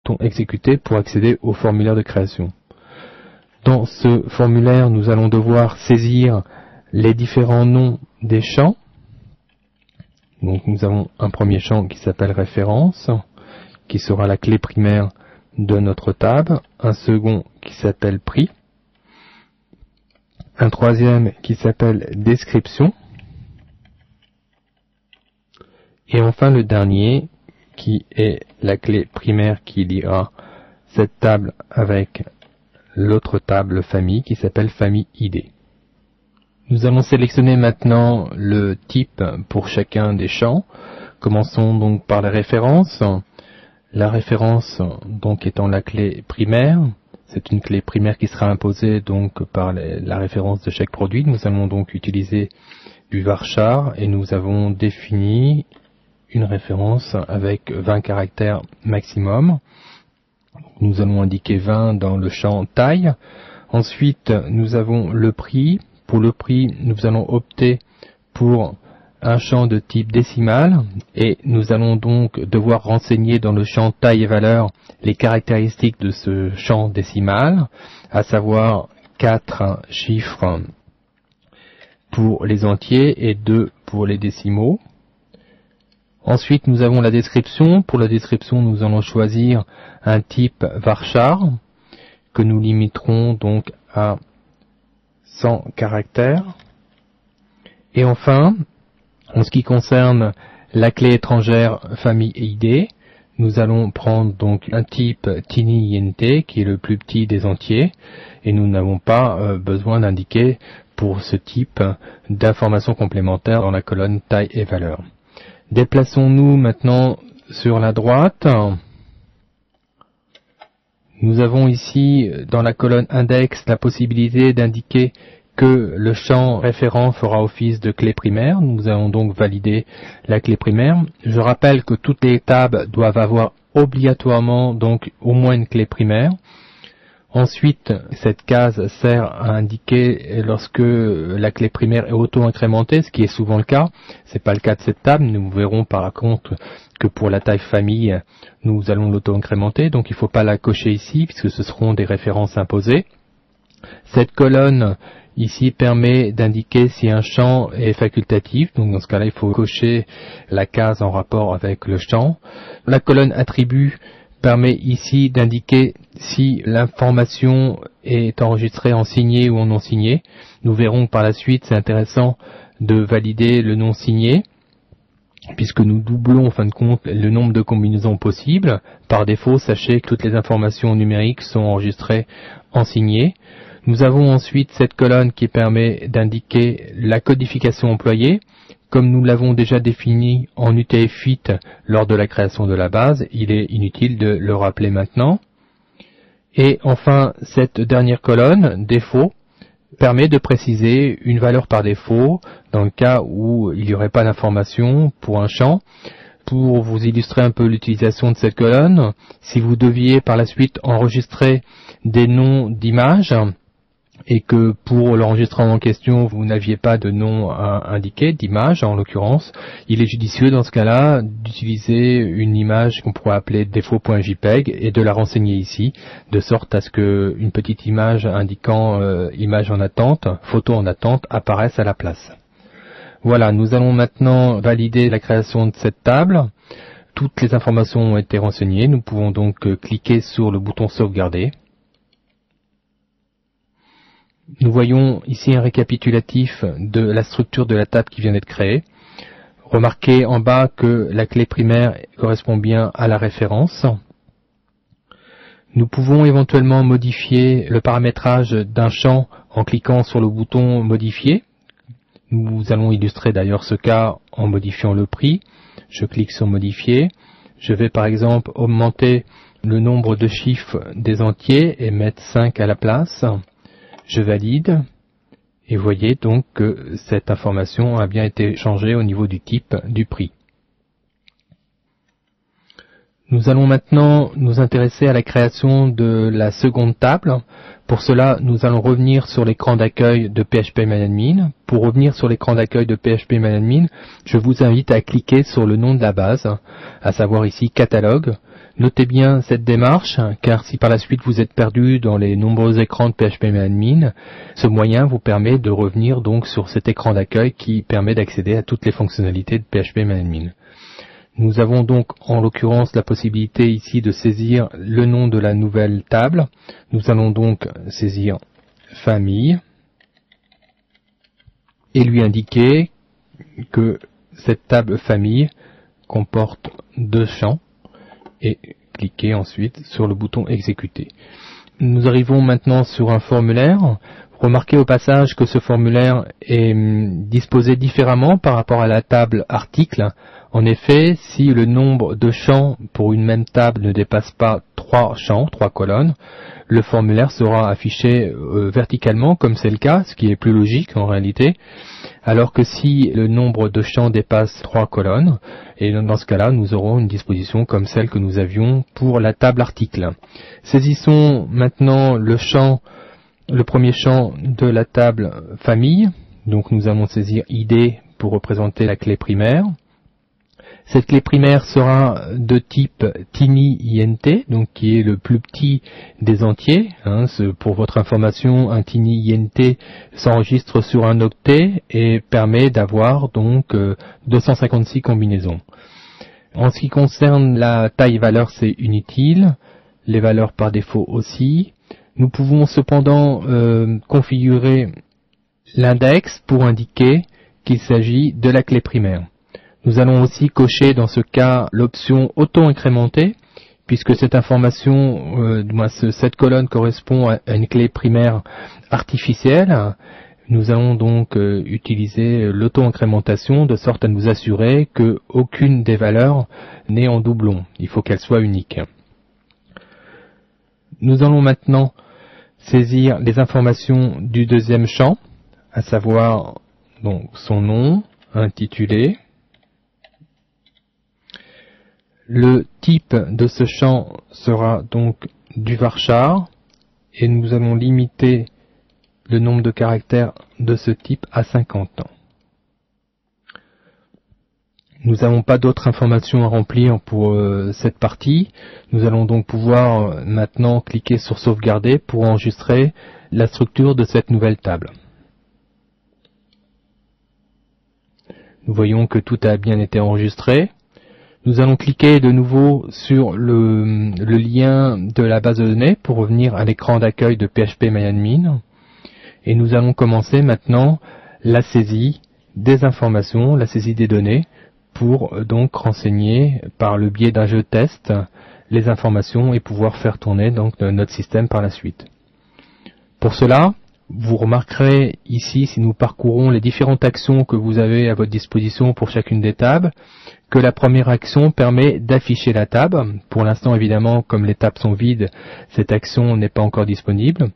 bouton exécuter pour accéder au formulaire de création. Dans ce formulaire, nous allons devoir saisir les différents noms des champs. Donc nous avons un premier champ qui s'appelle référence, qui sera la clé primaire de notre table, un second qui s'appelle prix, un troisième qui s'appelle description, et enfin le dernier qui est la clé primaire qui liera cette table avec l'autre table famille qui s'appelle famille ID. Nous allons sélectionner maintenant le type pour chacun des champs. Commençons donc par les références. La référence donc étant la clé primaire, c'est une clé primaire qui sera imposée donc par la référence de chaque produit. Nous allons donc utiliser du varchar et nous avons défini une référence avec 20 caractères maximum. Nous allons indiquer 20 dans le champ taille. Ensuite, nous avons le prix. Pour le prix, nous allons opter pour un champ de type décimal et nous allons donc devoir renseigner dans le champ taille et valeur les caractéristiques de ce champ décimal, à savoir 4 chiffres pour les entiers et 2 pour les décimaux. Ensuite, nous avons la description. Pour la description, nous allons choisir un type varchar que nous limiterons donc à 100 caractères. Et enfin, en ce qui concerne la clé étrangère famille ID, nous allons prendre donc un type tiny int qui est le plus petit des entiers et nous n'avons pas besoin d'indiquer pour ce type d'informations complémentaires dans la colonne taille et valeur. Déplaçons-nous maintenant sur la droite. Nous avons ici dans la colonne index la possibilité d'indiquer que le champ référent fera office de clé primaire. Nous allons donc valider la clé primaire. Je rappelle que toutes les tables doivent avoir obligatoirement donc au moins une clé primaire. Ensuite, cette case sert à indiquer lorsque la clé primaire est auto-incrémentée, ce qui est souvent le cas. C'est pas le cas de cette table. Nous verrons par contre que pour la taille famille, nous allons l'auto-incrémenter. Donc il ne faut pas la cocher ici puisque ce seront des références imposées. Cette colonne ici permet d'indiquer si un champ est facultatif, donc dans ce cas-là il faut cocher la case en rapport avec le champ. La colonne attribut permet ici d'indiquer si l'information est enregistrée en signé ou en non signé. Nous verrons que par la suite c'est intéressant de valider le non signé, puisque nous doublons en fin de compte le nombre de combinaisons possibles. Par défaut, sachez que toutes les informations numériques sont enregistrées en signé. Nous avons ensuite cette colonne qui permet d'indiquer la codification employée. Comme nous l'avons déjà défini en UTF-8 lors de la création de la base, il est inutile de le rappeler maintenant. Et enfin, cette dernière colonne, défaut, permet de préciser une valeur par défaut dans le cas où il n'y aurait pas d'information pour un champ. Pour vous illustrer un peu l'utilisation de cette colonne, si vous deviez par la suite enregistrer des noms d'images, et que pour l'enregistrement en question, vous n'aviez pas de nom indiqué, d'image en l'occurrence, il est judicieux dans ce cas-là d'utiliser une image qu'on pourrait appeler défaut.jpeg et de la renseigner ici, de sorte à ce qu'une petite image indiquant image en attente, photo en attente, apparaisse à la place. Voilà, nous allons maintenant valider la création de cette table. Toutes les informations ont été renseignées, nous pouvons donc cliquer sur le bouton sauvegarder. Nous voyons ici un récapitulatif de la structure de la table qui vient d'être créée. Remarquez en bas que la clé primaire correspond bien à la référence. Nous pouvons éventuellement modifier le paramétrage d'un champ en cliquant sur le bouton modifier. Nous allons illustrer d'ailleurs ce cas en modifiant le prix. Je clique sur modifier. Je vais par exemple augmenter le nombre de chiffres des entiers et mettre 5 à la place. Je valide et vous voyez donc que cette information a bien été changée au niveau du type du prix. Nous allons maintenant nous intéresser à la création de la seconde table. Pour cela, nous allons revenir sur l'écran d'accueil de PHPMyAdmin. Pour revenir sur l'écran d'accueil de PHPMyAdmin, je vous invite à cliquer sur le nom de la base, à savoir ici catalogue. Notez bien cette démarche, car si par la suite vous êtes perdu dans les nombreux écrans de PHPMyAdmin, ce moyen vous permet de revenir donc sur cet écran d'accueil qui permet d'accéder à toutes les fonctionnalités de PHPMyAdmin. Nous avons donc en l'occurrence la possibilité ici de saisir le nom de la nouvelle table. Nous allons donc saisir famille et lui indiquer que cette table famille comporte 2 champs et cliquer ensuite sur le bouton exécuter. Nous arrivons maintenant sur un formulaire. Remarquez au passage que ce formulaire est disposé différemment par rapport à la table article. En effet, si le nombre de champs pour une même table ne dépasse pas 3 champs, 3 colonnes, le formulaire sera affiché verticalement comme c'est le cas, ce qui est plus logique en réalité, alors que si le nombre de champs dépasse 3 colonnes, et dans ce cas-là, nous aurons une disposition comme celle que nous avions pour la table article. Saisissons maintenant le premier champ de la table famille, donc nous allons saisir ID pour représenter la clé primaire. Cette clé primaire sera de type TinyInt, donc qui est le plus petit des entiers. Pour votre information, un TinyInt s'enregistre sur un octet et permet d'avoir donc 256 combinaisons. En ce qui concerne la taille valeur, c'est inutile. Les valeurs par défaut aussi. Nous pouvons cependant configurer l'index pour indiquer qu'il s'agit de la clé primaire. Nous allons aussi cocher dans ce cas l'option auto-incrémenter, puisque cette information, cette colonne correspond à une clé primaire artificielle. Nous allons donc utiliser l'auto-incrémentation de sorte à nous assurer qu'aucune des valeurs n'est en doublon. Il faut qu'elle soit unique. Nous allons maintenant saisir les informations du deuxième champ, à savoir donc son nom, intitulé. Le type de ce champ sera donc du varchar et nous allons limiter le nombre de caractères de ce type à 50 ans. Nous n'avons pas d'autres informations à remplir pour cette partie. Nous allons donc pouvoir maintenant cliquer sur sauvegarder pour enregistrer la structure de cette nouvelle table. Nous voyons que tout a bien été enregistré. Nous allons cliquer de nouveau sur le lien de la base de données pour revenir à l'écran d'accueil de PHPMyAdmin. Et nous allons commencer maintenant la saisie des informations, la saisie des données, pour donc renseigner par le biais d'un jeu test les informations et pouvoir faire tourner donc notre système par la suite. Pour cela, vous remarquerez ici, si nous parcourons les différentes actions que vous avez à votre disposition pour chacune des tables, que la première action permet d'afficher la table. Pour l'instant, évidemment, comme les tables sont vides, cette action n'est pas encore disponible.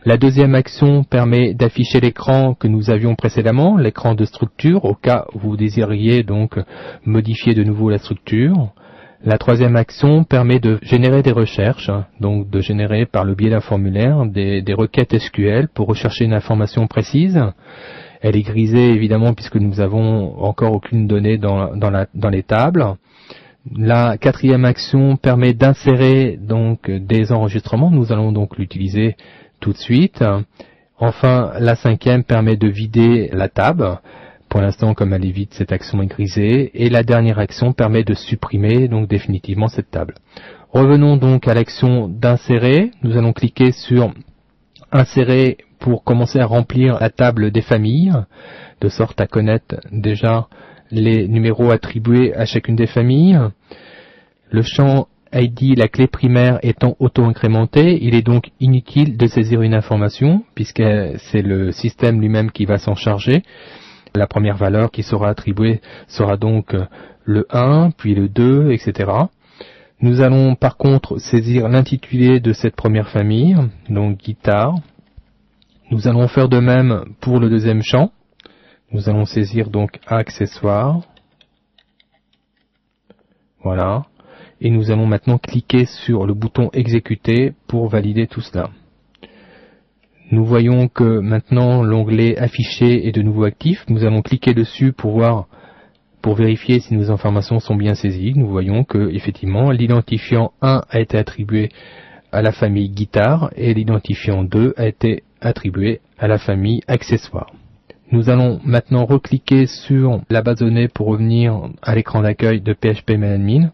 La deuxième action permet d'afficher l'écran que nous avions précédemment, l'écran de structure, au cas où vous désiriez donc modifier de nouveau la structure. La troisième action permet de générer des recherches, donc de générer par le biais d'un formulaire des requêtes SQL pour rechercher une information précise. Elle est grisée évidemment puisque nous n'avons encore aucune donnée dans les tables. La quatrième action permet d'insérer donc des enregistrements. Nous allons donc l'utiliser tout de suite. Enfin, la cinquième permet de vider la table. Pour l'instant, comme elle est vide, cette action est grisée. Et la dernière action permet de supprimer donc définitivement cette table. Revenons donc à l'action d'insérer. Nous allons cliquer sur insérer pour commencer à remplir la table des familles, de sorte à connaître déjà les numéros attribués à chacune des familles. Le champ ID, la clé primaire étant auto-incrémenté, il est donc inutile de saisir une information, puisque c'est le système lui-même qui va s'en charger. La première valeur qui sera attribuée sera donc le 1, puis le 2, etc. Nous allons par contre saisir l'intitulé de cette première famille, donc guitare. Nous allons faire de même pour le deuxième champ. Nous allons saisir donc accessoires. Voilà. Et nous allons maintenant cliquer sur le bouton exécuter pour valider tout cela. Nous voyons que maintenant l'onglet affiché est de nouveau actif. Nous allons cliquer dessus pour voir pour vérifier si nos informations sont bien saisies, nous voyons que effectivement l'identifiant 1 a été attribué à la famille guitare et l'identifiant 2 a été attribué à la famille accessoires. Nous allons maintenant recliquer sur la base de données pour revenir à l'écran d'accueil de PHP-MyAdmin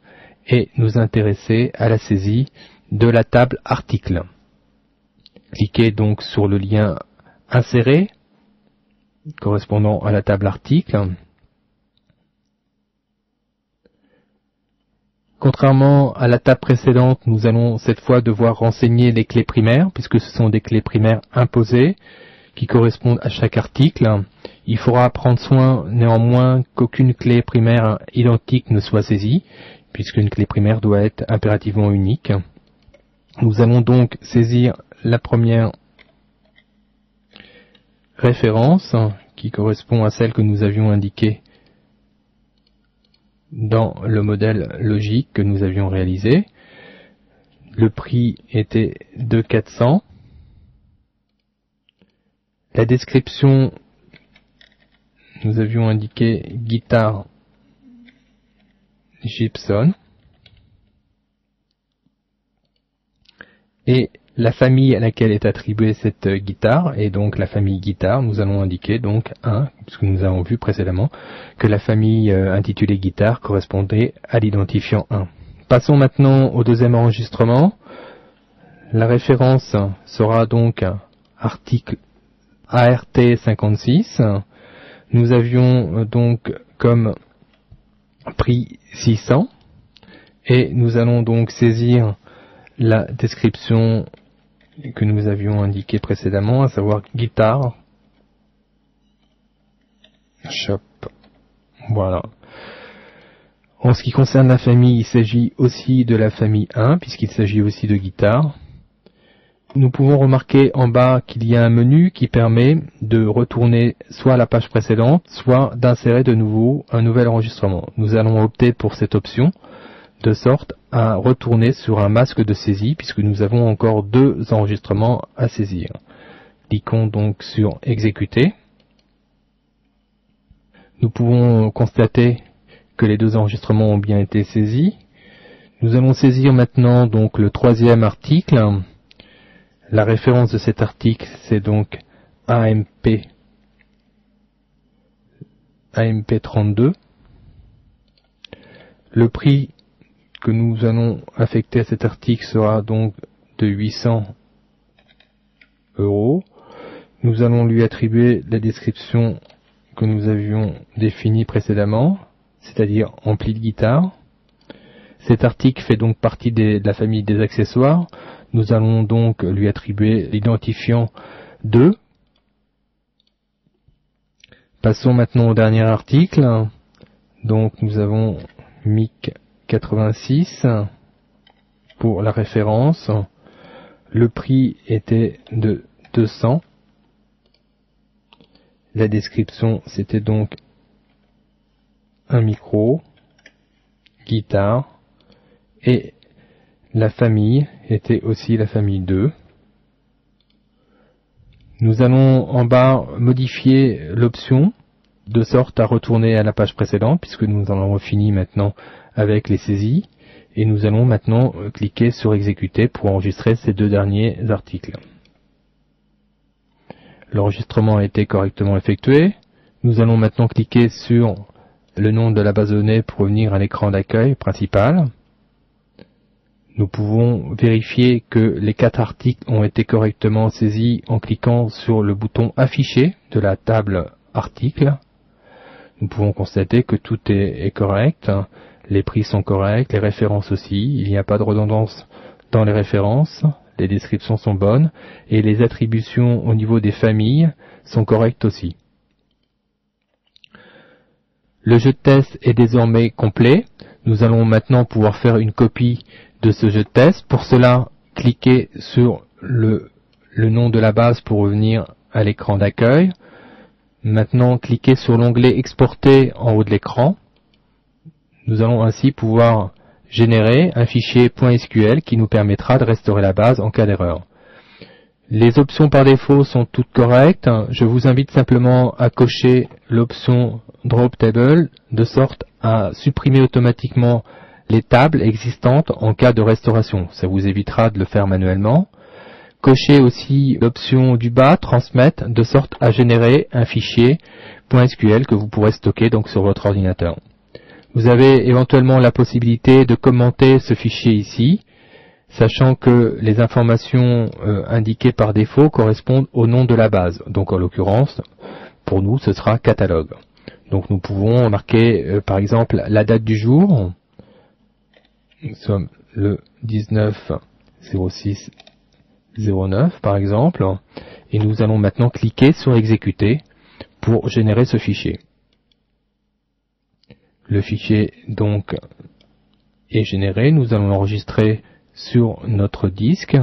et nous intéresser à la saisie de la table article. Cliquez donc sur le lien inséré correspondant à la table article. Contrairement à la table précédente, nous allons cette fois devoir renseigner les clés primaires, puisque ce sont des clés primaires imposées qui correspondent à chaque article. Il faudra prendre soin néanmoins qu'aucune clé primaire identique ne soit saisie, puisqu'une clé primaire doit être impérativement unique. Nous allons donc saisir la première référence qui correspond à celle que nous avions indiquée dans le modèle logique que nous avions réalisé. Le prix était de 400. La description, nous avions indiqué guitare Gibson. Et la famille à laquelle est attribuée cette guitare, et donc la famille guitare, nous allons indiquer donc 1, puisque nous avons vu précédemment que la famille intitulée guitare correspondait à l'identifiant 1. Passons maintenant au deuxième enregistrement. La référence sera donc article ART56. Nous avions donc comme prix 600 et nous allons donc saisir la description que nous avions indiquée précédemment, à savoir guitare shop. Voilà. En ce qui concerne la famille, il s'agit aussi de la famille 1, puisqu'il s'agit aussi de guitare. Nous pouvons remarquer en bas qu'il y a un menu qui permet de retourner soit à la page précédente, soit d'insérer de nouveau un nouvel enregistrement. Nous allons opter pour cette option, de sorte à retourner sur un masque de saisie, puisque nous avons encore 2 enregistrements à saisir. Cliquons donc sur exécuter. Nous pouvons constater que les 2 enregistrements ont bien été saisis. Nous allons saisir maintenant donc le 3e article. La référence de cet article, c'est donc AMP32. Le prix que nous allons affecter à cet article sera donc de 800 €. Nous allons lui attribuer la description que nous avions définie précédemment, c'est-à-dire ampli de guitare. Cet article fait donc partie de la famille des accessoires. Nous allons donc lui attribuer l'identifiant 2. Passons maintenant au dernier article. Donc nous avons MIC 86 pour la référence. Le prix était de 200. La description, c'était donc un micro, guitare, et la famille était aussi la famille 2. Nous allons en bas modifier l'option de sorte à retourner à la page précédente, puisque nous en avons fini maintenant avec les saisies, et nous allons maintenant cliquer sur exécuter pour enregistrer ces 2 derniers articles. L'enregistrement a été correctement effectué. Nous allons maintenant cliquer sur le nom de la base de données pour revenir à l'écran d'accueil principal. Nous pouvons vérifier que les 4 articles ont été correctement saisis en cliquant sur le bouton afficher de la table article. Nous pouvons constater que tout est correct, les prix sont corrects, les références aussi, il n'y a pas de redondance dans les références, les descriptions sont bonnes et les attributions au niveau des familles sont correctes aussi. Le jeu de test est désormais complet. Nous allons maintenant pouvoir faire une copie de ce jeu de test. Pour cela, cliquez sur le nom de la base pour revenir à l'écran d'accueil. Maintenant, cliquez sur l'onglet Exporter en haut de l'écran. Nous allons ainsi pouvoir générer un fichier .sql qui nous permettra de restaurer la base en cas d'erreur. Les options par défaut sont toutes correctes. Je vous invite simplement à cocher l'option Drop Table de sorte à supprimer automatiquement les tables existantes en cas de restauration. Ça vous évitera de le faire manuellement. Cochez aussi l'option du bas, transmettre, de sorte à générer un fichier .sql que vous pourrez stocker donc sur votre ordinateur. Vous avez éventuellement la possibilité de commenter ce fichier ici, sachant que les informations indiquées par défaut correspondent au nom de la base. Donc en l'occurrence, pour nous, ce sera catalogue. Donc nous pouvons marquer par exemple la date du jour. Nous sommes le 19/06/09 par exemple, et nous allons maintenant cliquer sur exécuter pour générer ce fichier. Le fichier donc est généré, nous allons l'enregistrer sur notre disque.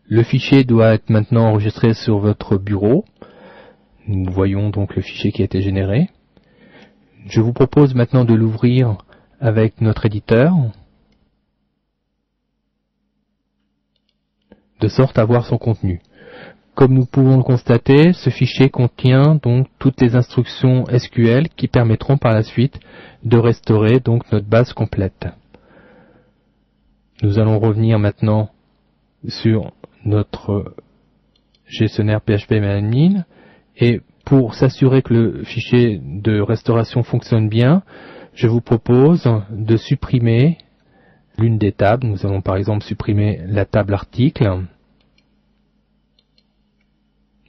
Le fichier doit être maintenant enregistré sur votre bureau. Nous voyons donc le fichier qui a été généré. Je vous propose maintenant de l'ouvrir avec notre éditeur, de sorte à voir son contenu. Comme nous pouvons le constater, ce fichier contient donc toutes les instructions SQL qui permettront par la suite de restaurer donc notre base complète. Nous allons revenir maintenant sur notre gestionnaire phpMyAdmin et pour s'assurer que le fichier de restauration fonctionne bien, je vous propose de supprimer l'une des tables. Nous allons par exemple supprimer la table article.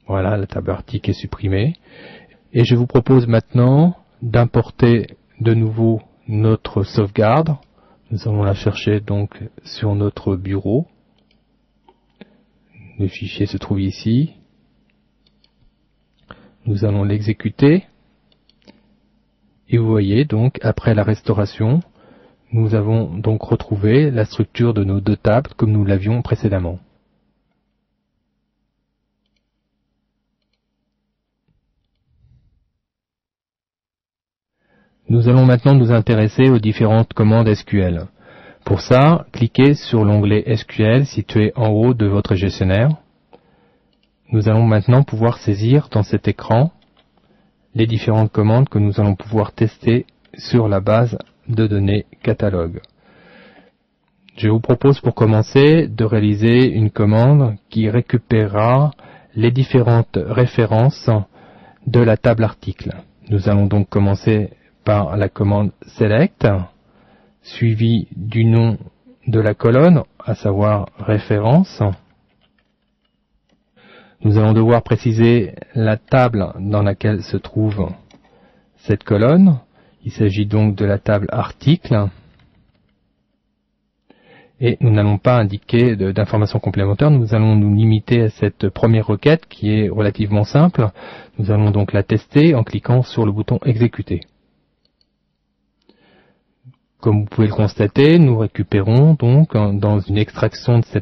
Voilà, la table article est supprimée. Et je vous propose maintenant d'importer de nouveau notre sauvegarde. Nous allons la chercher donc sur notre bureau. Le fichier se trouve ici. Nous allons l'exécuter. Et vous voyez donc, après la restauration, nous avons donc retrouvé la structure de nos deux tables comme nous l'avions précédemment. Nous allons maintenant nous intéresser aux différentes commandes SQL. Pour ça, cliquez sur l'onglet SQL situé en haut de votre gestionnaire. Nous allons maintenant pouvoir saisir dans cet écran les différentes commandes que nous allons pouvoir tester sur la base de données catalogue. Je vous propose pour commencer de réaliser une commande qui récupérera les différentes références de la table article. Nous allons donc commencer par la commande select, suivie du nom de la colonne, à savoir référence. Nous allons devoir préciser la table dans laquelle se trouve cette colonne. Il s'agit donc de la table article. Et nous n'allons pas indiquer d'informations complémentaires, nous allons nous limiter à cette première requête qui est relativement simple. Nous allons donc la tester en cliquant sur le bouton exécuter. Comme vous pouvez le constater, nous récupérons donc dans une extraction de cette